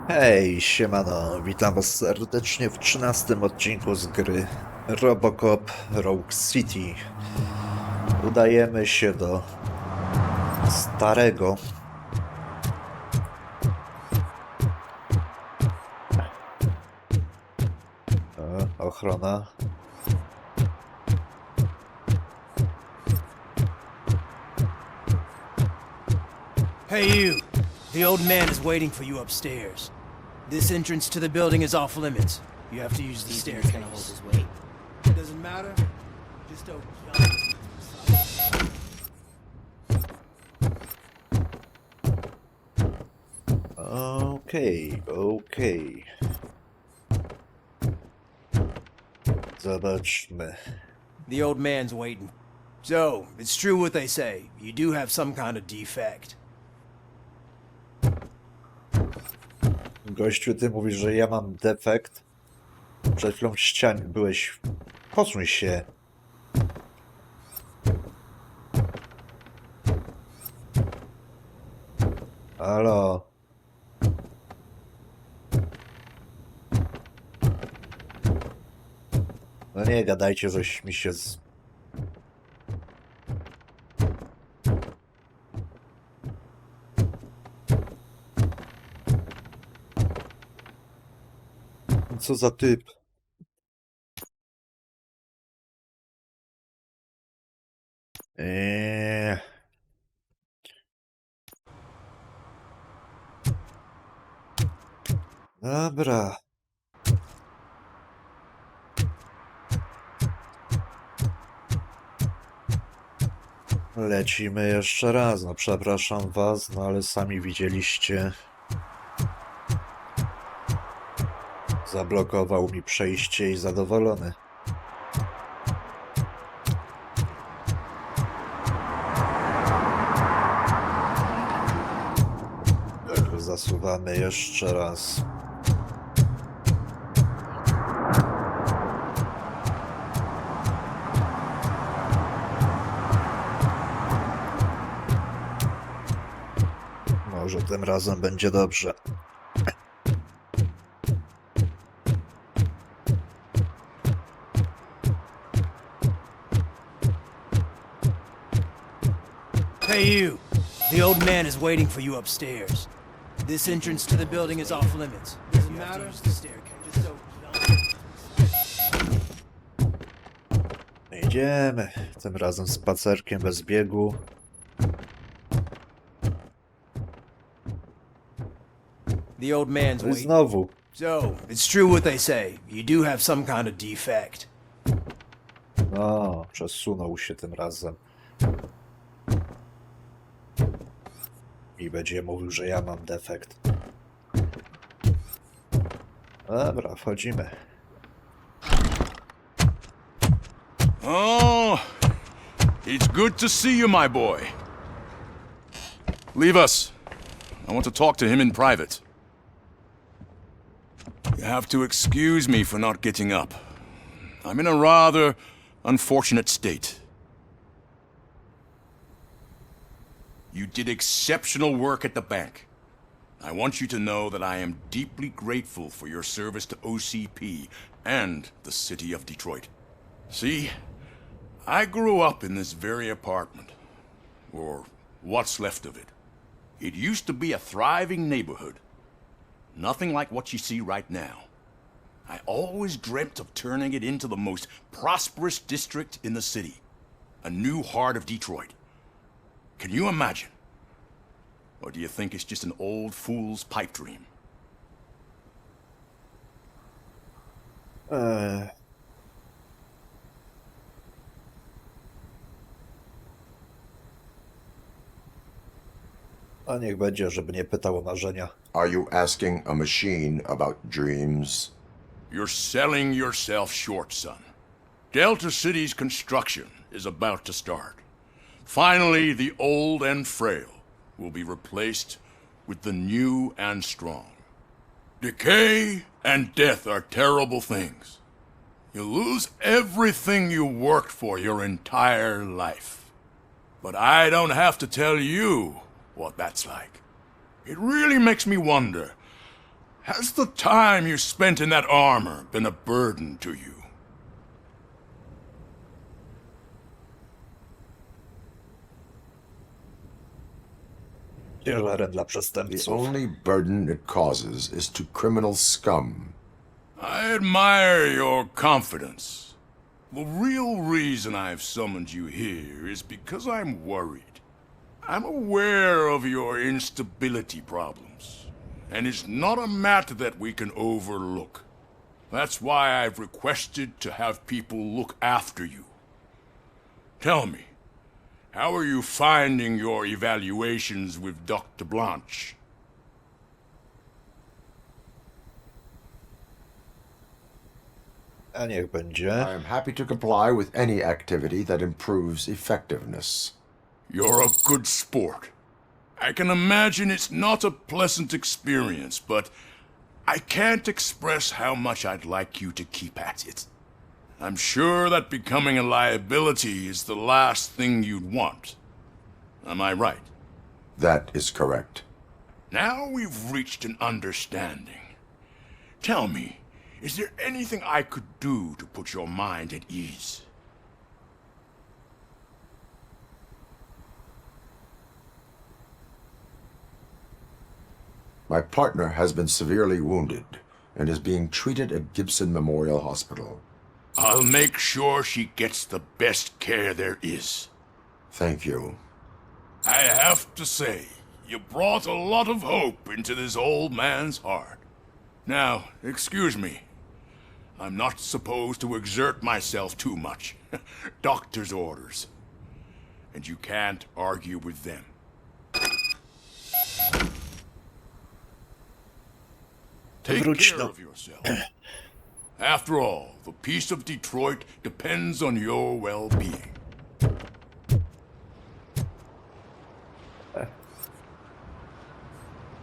Hej, siemano, witam was serdecznie w 13 odcinku z gry RoboCop Rogue City. Udajemy się do starego ochrona. Hey you! The old man is waiting for you upstairs. This entrance to the building is off limits. You have to use the staircase. Gonna hold his weight. Doesn't matter. Just don't Okej. Zobaczmy. The old man's waiting. So, it's true what they say. You do have some kind of defect. Gościu, ty mówisz, że ja mam defekt. Przed chwilą w ścianie byłeś. Posuń się. Halo. No nie gadajcie, żeś mi się z... Co za typ? Eee... Dobra. Lecimy jeszcze raz. No przepraszam was, no ale sami widzieliście. Zablokował mi przejście i zadowolony. Zasuwamy jeszcze raz. Może tym razem będzie dobrze. Hey you! The old man is waiting for you upstairs. This entrance to the building is off limits. Doesn't matter. Use the staircase. Just don't... Idziemy. Tym razem spacerkiem bez biegu. The old man's No i waiting. znowu. So, it's true what they say. You do have some kind of defect. No, przesunął się tym razem. I będzie mówił, że ja mam defekt. Dobra, wchodzimy. Oh, it's good to see you, my boy. Leave us. I want to talk to him in private. You have to excuse me for not getting up. I'm in a rather unfortunate state. You did exceptional work at the bank. I want you to know that I am deeply grateful for your service to OCP and the city of Detroit. See, I grew up in this very apartment, or what's left of it. It used to be a thriving neighborhood. Nothing like what you see right now. I always dreamt of turning it into the most prosperous district in the city. A new heart of Detroit. Can you imagine? Or do you think it's just an old fool's pipe dream? A niech będzie, żeby nie pytał o marzenia. Are you asking a machine about dreams? You're selling yourself short, son. Delta City's construction is about to start. Finally, the old and frail will be replaced with the new and strong. Decay and death are terrible things. You lose everything you worked for your entire life. But I don't have to tell you what that's like. It really makes me wonder Has the time you spent in that armor been a burden to you? Ciężarem dla The przestępców. only burden it causes is to criminal scum. I admire your confidence. The real reason I've summoned you here is because I'm worried. I'm aware of your instability problems, and it's not a matter that we can overlook. That's why I've requested to have people look after you. Tell me, how are you finding your evaluations with Dr. Blanche? A niech będzie. I am happy to comply with any activity that improves effectiveness. You're a good sport. I can imagine it's not a pleasant experience, but I can't express how much I'd like you to keep at it. I'm sure that becoming a liability is the last thing you'd want. Am I right? That is correct. Now we've reached an understanding. Tell me, is there anything I could do to put your mind at ease? My partner has been severely wounded and is being treated at Gibson Memorial Hospital. I'll make sure she gets the best care there is. Thank you. I have to say, you brought a lot of hope into this old man's heart. Now, excuse me. I'm not supposed to exert myself too much. Doctor's orders. And you can't argue with them. Take Wróć care no. of yourself. After all, the peace of Detroit depends on your well-being.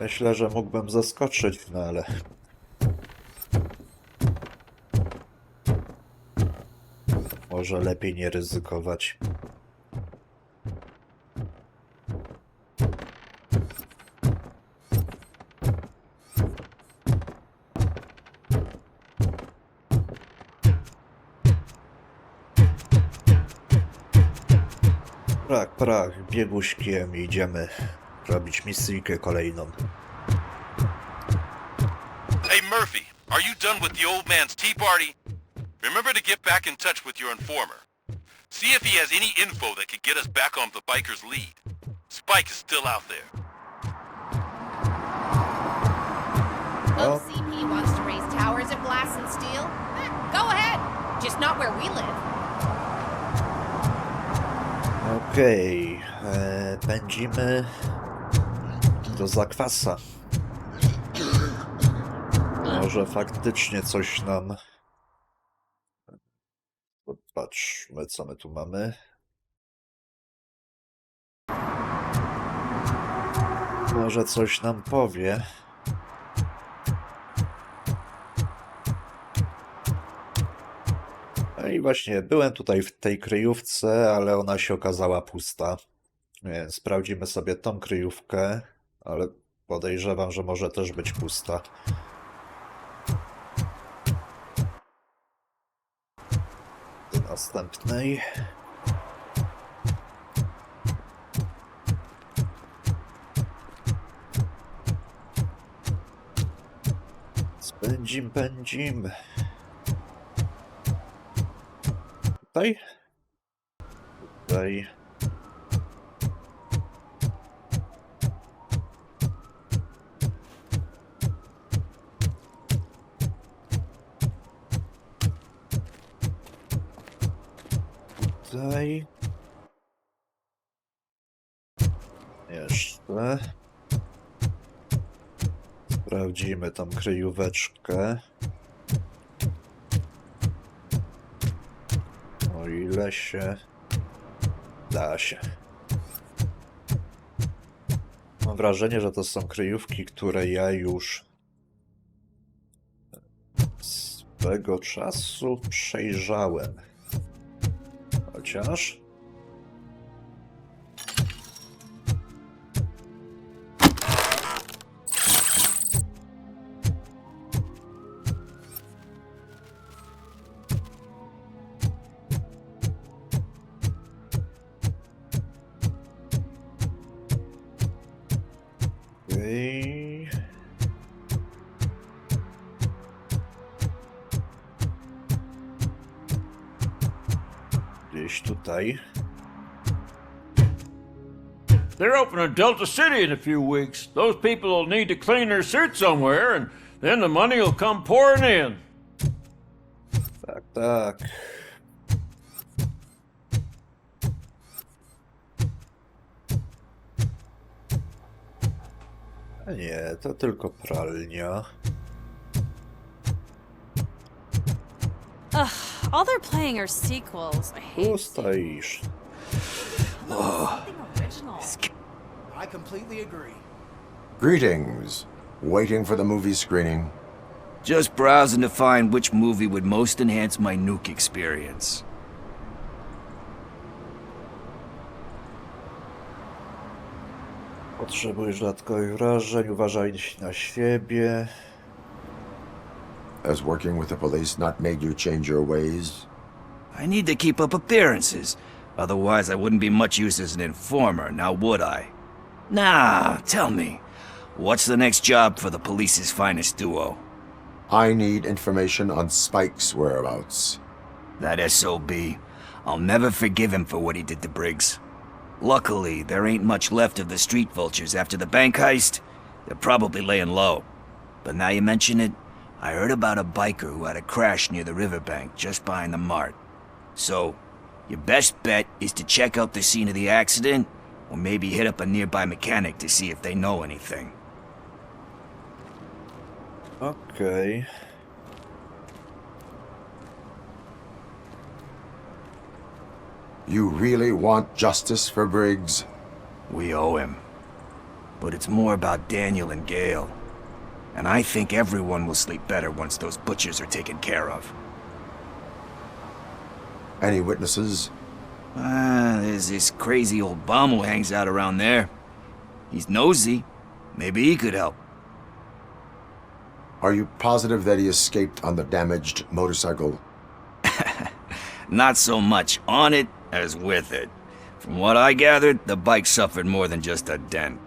Myślę, że mógłbym zaskoczyć, no ale... Może lepiej nie ryzykować. Prach, bieguśkiem idziemy robić misyjkę kolejną. Hey Murphy, are you done with the old man's tea party? Remember to get back in touch with your informer. See if he has any info that could get us back on the biker's lead. Spike is still out there. OCP wants to raise towers of glass and steel? Go ahead, just not where we live. Okej, pędzimy do zakwasa. Może faktycznie coś nam... Popatrzmy, co my tu mamy. Może coś nam powie. No i właśnie, byłem tutaj w tej kryjówce, ale ona się okazała pusta. Więc sprawdzimy sobie tą kryjówkę, ale podejrzewam, że może też być pusta. Do następnej. Pędzim. Tutaj? Tutaj. Tutaj. Jeszcze. Sprawdzimy tą kryjóweczkę. O ile się da się. Mam wrażenie, że to są kryjówki, które ja już swego czasu przejrzałem. Chociaż... Okej. Gdzieś tutaj. They're opening Delta City in a few weeks. Those people will need to clean their suits somewhere, and then the money will come pouring in. Tak, tak. A nie, to tylko pralnia. All they're playing are sequels. I hate Tu stoisz. something original. I completely agree. Greetings. Waiting for the movie screening. Just browsing to find which movie would most enhance my nuke experience. Potrzebujesz dodatkowych wrażeń, uważaj na siebie. Has working with the police not made you change your ways? I need to keep up appearances. Otherwise, I wouldn't be much use as an informer, now would I? Nah, tell me. What's the next job for the police's finest duo? I need information on Spike's whereabouts. That SOB. I'll never forgive him for what he did to Briggs. Luckily, there ain't much left of the street vultures after the bank heist. They're probably laying low. But now you mention it, I heard about a biker who had a crash near the riverbank just behind the mart. So, your best bet is to check out the scene of the accident, or maybe hit up a nearby mechanic to see if they know anything. Okej. You really want justice for Briggs? We owe him. But it's more about Daniel and Gale. And I think everyone will sleep better once those butchers are taken care of. Any witnesses? There's this crazy old bum who hangs out around there. He's nosy. Maybe he could help. Are you positive that he escaped on the damaged motorcycle? Not so much on it as with it. From what I gathered, the bike suffered more than just a dent.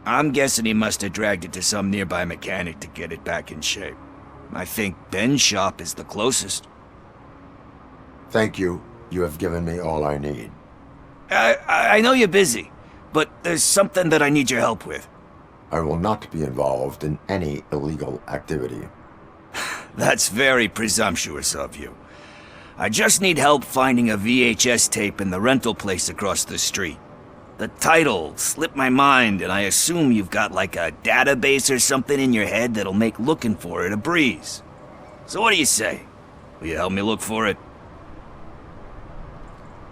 I'm guessing he must have dragged it to some nearby mechanic to get it back in shape. I think Ben's shop is the closest. Thank you. You have given me all I need. I know you're busy, but there's something that I need your help with. I will not be involved in any illegal activity. That's very presumptuous of you. I just need help finding a VHS tape in the rental place across the street. The title slipped my mind, and I assume you've got like a database or something in your head that'll make looking for it a breeze. So what do you say? Will you help me look for it?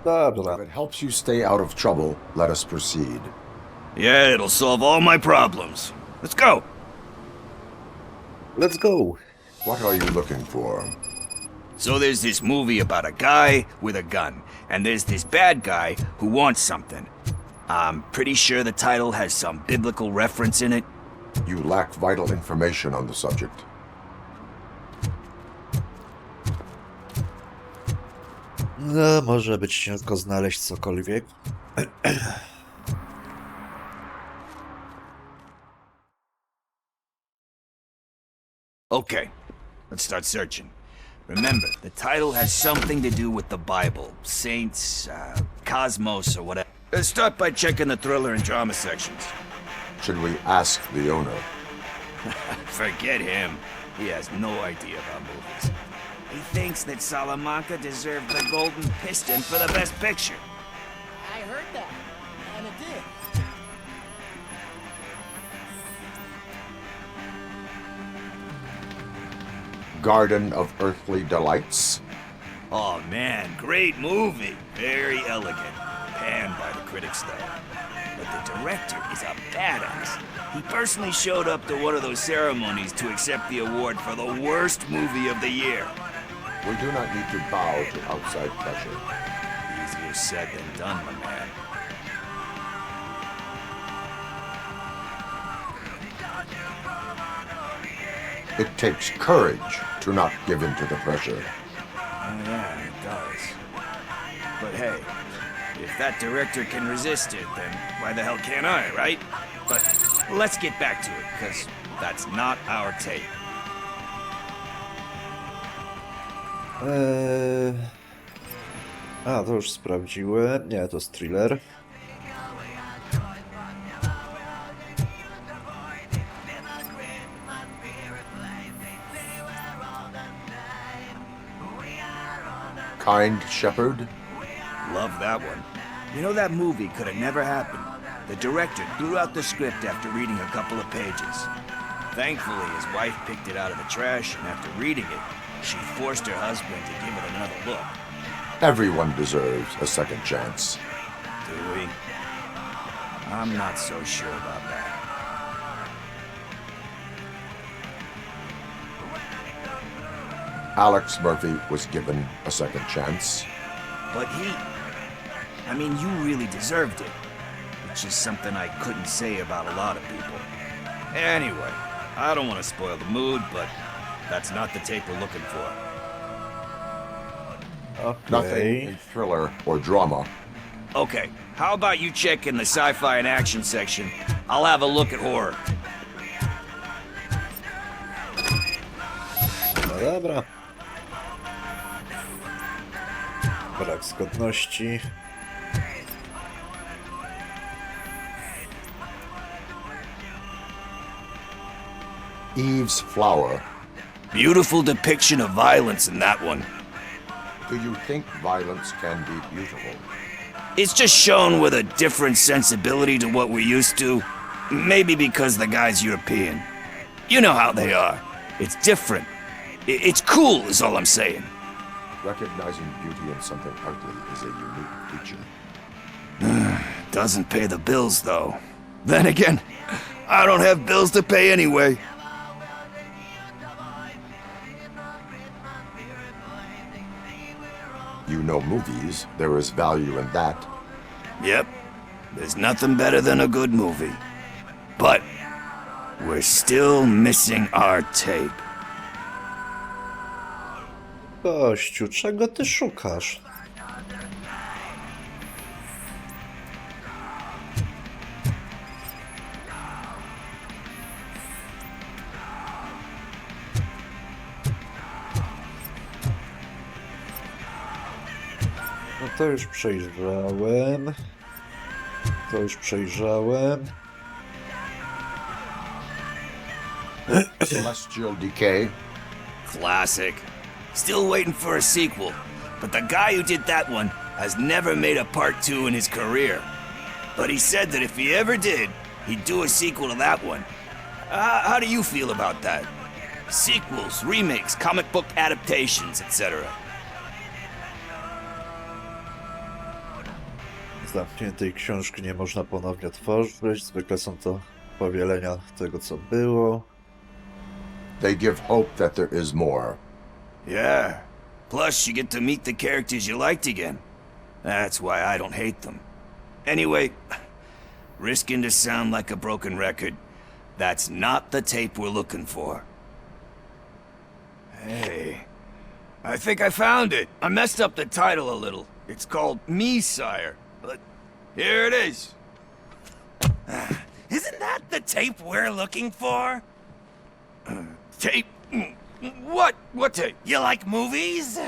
If Dobra. it helps you stay out of trouble, let us proceed. Yeah, it'll solve all my problems. Let's go. Let's go. What are you looking for? So there's this movie about a guy with a gun, and there's this bad guy who wants something. I'm pretty sure the title has some biblical reference in it. You lack vital information on the subject. No, może być ciężko znaleźć cokolwiek. Okay, let's start searching. Remember, the title has something to do with the Bible, saints, cosmos, or whatever. Let's start by checking the thriller and drama sections. Should we ask the owner? Forget him. He has no idea about movies. He thinks that Salamanca deserved the Golden Piston for the Best Picture. I heard that, and it did. Garden of Earthly Delights? Oh man, great movie. Very elegant. Panned by the critics though. But the director is a badass. He personally showed up to one of those ceremonies to accept the award for the worst movie of the year. We do not need to bow to outside pressure. Easier said than done, my man. It takes courage to not give in to the pressure. Oh yeah, it does. But hey, if that director can resist it, then why the hell can't I, right? But let's get back to it, because that's not our tape. A, to już sprawdziłem. Nie, to jest thriller. Kind Shepherd? Love that one. You know, that movie could have never happened. The director threw out the script after reading a couple of pages. Thankfully, his wife picked it out of the trash, and after reading it, she forced her husband to give it another look. Everyone deserves a second chance. Do we? I'm not so sure about that. Alex Murphy was given a second chance. But I mean, you really deserved it. Which is something I couldn't say about a lot of people. Anyway, I don't want to spoil the mood, but that's not the tape we're looking for. Nothing in thriller or drama. Okay, how about you check in the sci-fi and action section? I'll have a look at horror. No dobra. Brak zgodności. Eve's Flower. Beautiful depiction of violence in that one. Do you think violence can be beautiful? It's just shown with a different sensibility to what we're used to. Maybe because the guy's European. You know how they are. It's different. It's cool is all I'm saying. Recognizing beauty in something ugly is a unique feature. Doesn't pay the bills, though. Then again, I don't have bills to pay anyway. You know movies, there is value in that. Yep, there's nothing better than a good movie. But we're still missing our tape. Gościu, czego ty szukasz? No to już przejrzałem. To już przejrzałem. Celestial Decay. Classic. Still waiting for a sequel. But the guy who did that one has never made a part 2 in his career. But he said that if he ever did, he'd do a sequel to that one. How do you feel about that? Sequels, remakes, comic book adaptations, etc. Zamkniętej książki nie można ponownie otworzyć. Zwykle są to powielenia tego, co było. They give hope that there is more. Yeah. Plus, you get to meet the characters you liked again. That's why I don't hate them. Anyway, risking to sound like a broken record, that's not the tape we're looking for. Hey, I think I found it. I messed up the title a little. It's called Me, Sire. But here it is. Isn't that the tape we're looking for? Tape? What? What tape? You like movies?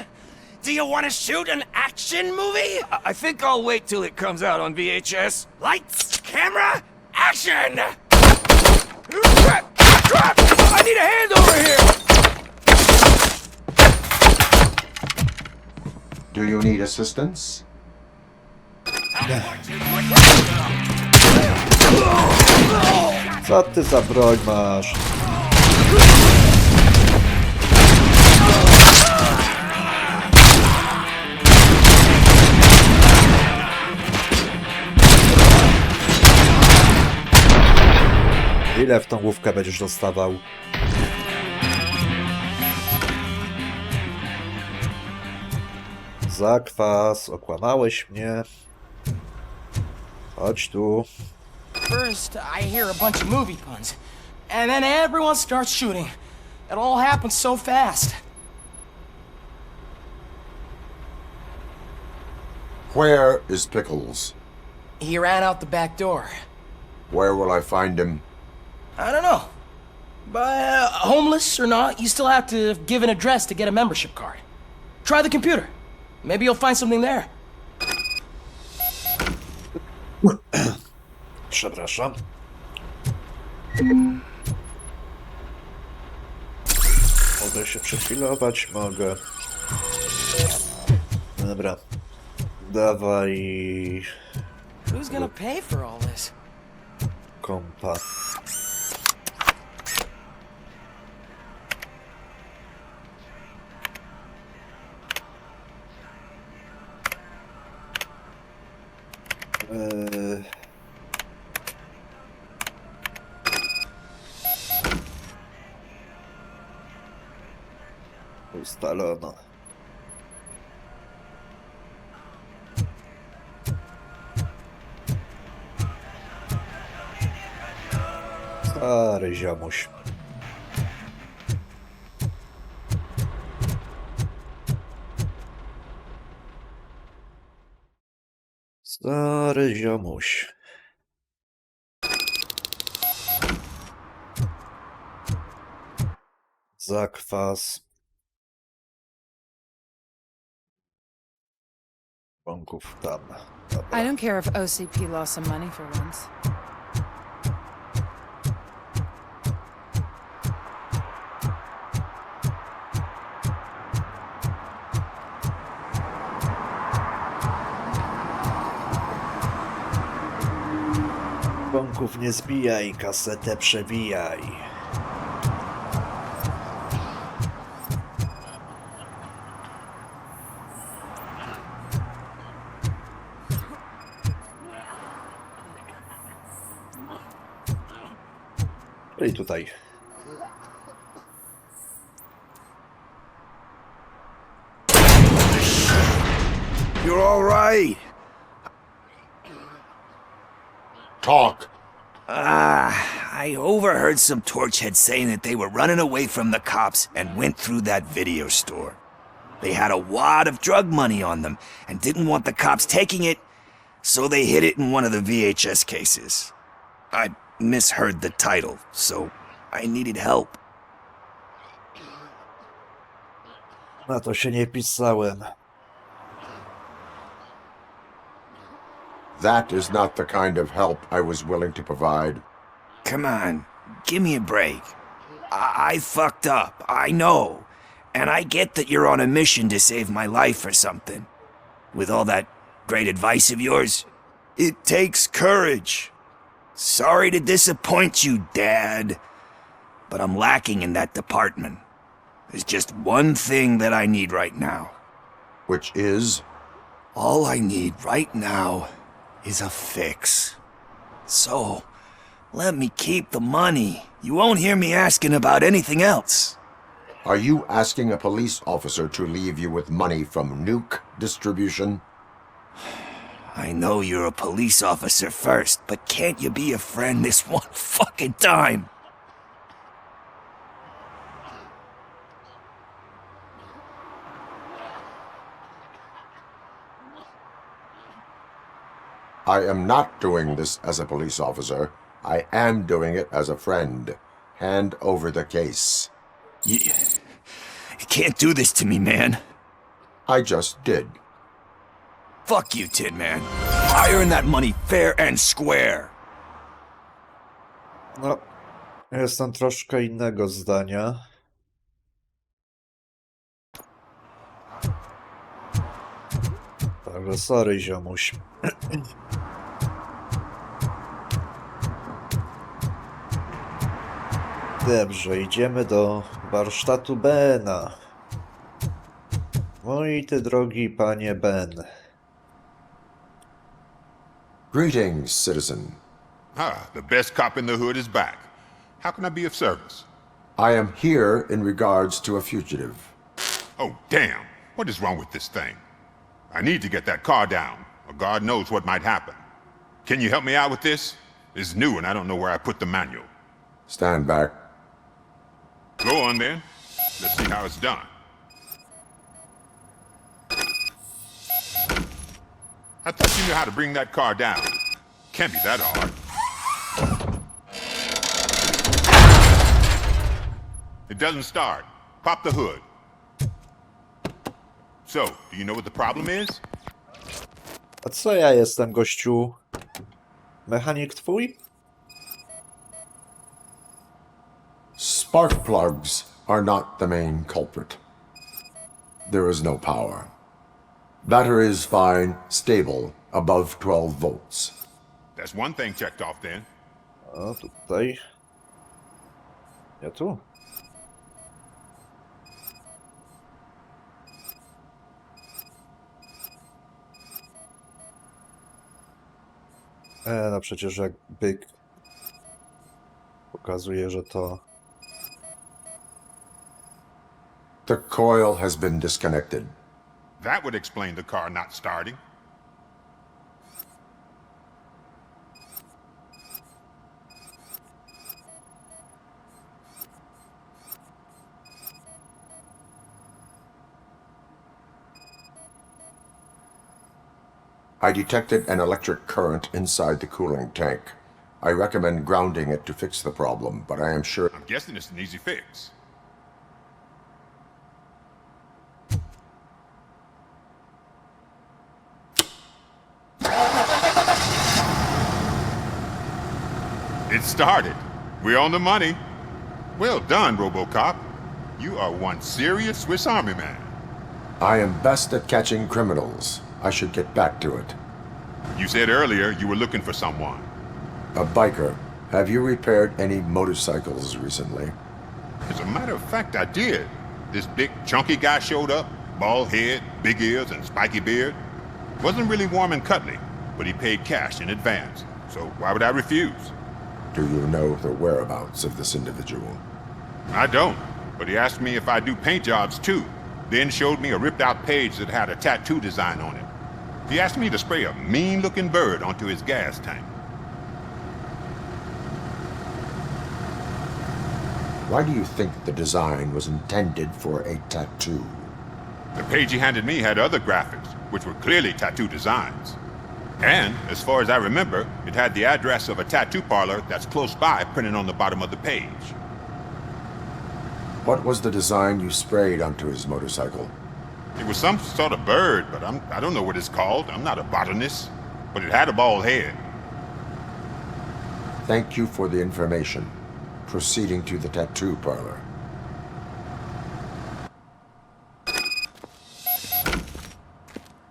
Do you want to shoot an action movie? I think I'll wait till it comes out on VHS. Lights, camera, action! I need a hand over here! Do you need assistance? Co ty za broń masz? Ile w tą główkę będziesz dostawał? Zakwas, okłamałeś mnie. Chodź tu. First, I hear a bunch of movie puns, and then everyone starts shooting. It all happens so fast. Where is Pickles? He ran out the back door. Where will I find him? I don't know. But homeless or not, you still have to give an address to get a membership card. Try the computer. Maybe you'll find something there. Przepraszam. Mogę się przefilować? Mogę. Dobra. Dawaj... Who's gonna pay for all this? kompa. Ustalono. Stary ziomuś. Stary ziomuś. Zakwas. Bąków tam. Dobra. I don't care if OCP lost some money for once. Bąków nie zbijaj, kasetę przewijaj. I tutaj. You're all right. Talk. I overheard some torchheads saying that they were running away from the cops and went through that video store. They had a wad of drug money on them and didn't want the cops taking it, so they hid it in one of the VHS cases. I misheard the title, so I needed help. Na to się nie pisałem. That is not the kind of help I was willing to provide. Come on, give me a break. I fucked up, I know. And I get that you're on a mission to save my life or something. With all that great advice of yours, it takes courage. Sorry to disappoint you, Dad. But I'm lacking in that department. There's just one thing that I need right now. Which is? All I need right now is a fix. So, let me keep the money. You won't hear me asking about anything else. Are you asking a police officer to leave you with money from nuke distribution? I know you're a police officer first, but can't you be a friend this one fucking time? I am not doing this as a police officer. I am doing it as a friend. Hand over the case. You can't do this to me, man. I just did. Fuck you, Tin Man. I earned that money fair and square. No, jestem troszkę innego zdania. Także sorry, ziomuś. Dobrze, idziemy do warsztatu Bena. Moi ty drogi panie Ben. Greetings, citizen. Ah, the best cop in the hood is back. How can I be of service? I am here in regards to a fugitive. Oh, damn. What is wrong with this thing? I need to get that car down, or God knows what might happen. Can you help me out with this? It's new and I don't know where I put the manual. Stand back. Go on then. Let's see how it's done. I thought you knew how to bring that car down. Can't be that hard. It doesn't start. Pop the hood. So, do you know what the problem is? A co ja jestem, gościu? Mechanik twój? Spark plugs are not the main culprit. There is no power. Battery is fine, stable, above 12 volts. That's one thing checked off then. O, tutaj. Ja tu. No przecież jak byk pokazuje, że to... The coil has been disconnected. That would explain the car not starting. I detected an electric current inside the cooling tank. I recommend grounding it to fix the problem, but I am sure... I'm guessing it's an easy fix. It started. We're on the money. Well done, RoboCop. You are one serious Swiss Army man. I am best at catching criminals. I should get back to it. You said earlier you were looking for someone. A biker. Have you repaired any motorcycles recently? As a matter of fact, I did. This big, chunky guy showed up. Bald head, big ears, and spiky beard. Wasn't really warm and cuddly, but he paid cash in advance. So why would I refuse? Do you know the whereabouts of this individual? I don't, but he asked me if I do paint jobs too. Then showed me a ripped-out page that had a tattoo design on it. He asked me to spray a mean-looking bird onto his gas tank. Why do you think the design was intended for a tattoo? The page he handed me had other graphics, which were clearly tattoo designs. And, as far as I remember, it had the address of a tattoo parlor that's close by printed on the bottom of the page. What was the design you sprayed onto his motorcycle? It was some sort of bird, but I don't know what it's called. I'm not a botanist. But it had a bald head. Thank you for the information. Proceeding to the tattoo parlor.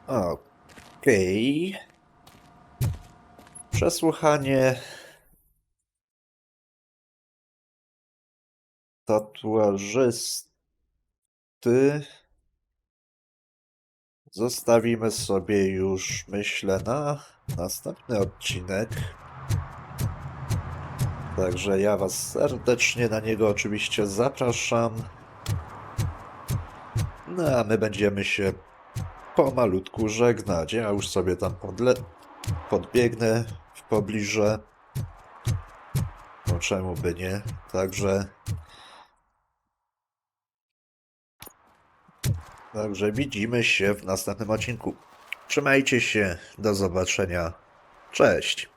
Okej. Przesłuchanie tatuażysty zostawimy sobie już, myślę, na następny odcinek. Także ja was serdecznie na niego oczywiście zapraszam. No a my będziemy się pomalutku żegnać. Ja już sobie tam podbiegnę w pobliże. No czemu by nie? Także widzimy się w następnym odcinku. Trzymajcie się, do zobaczenia. Cześć!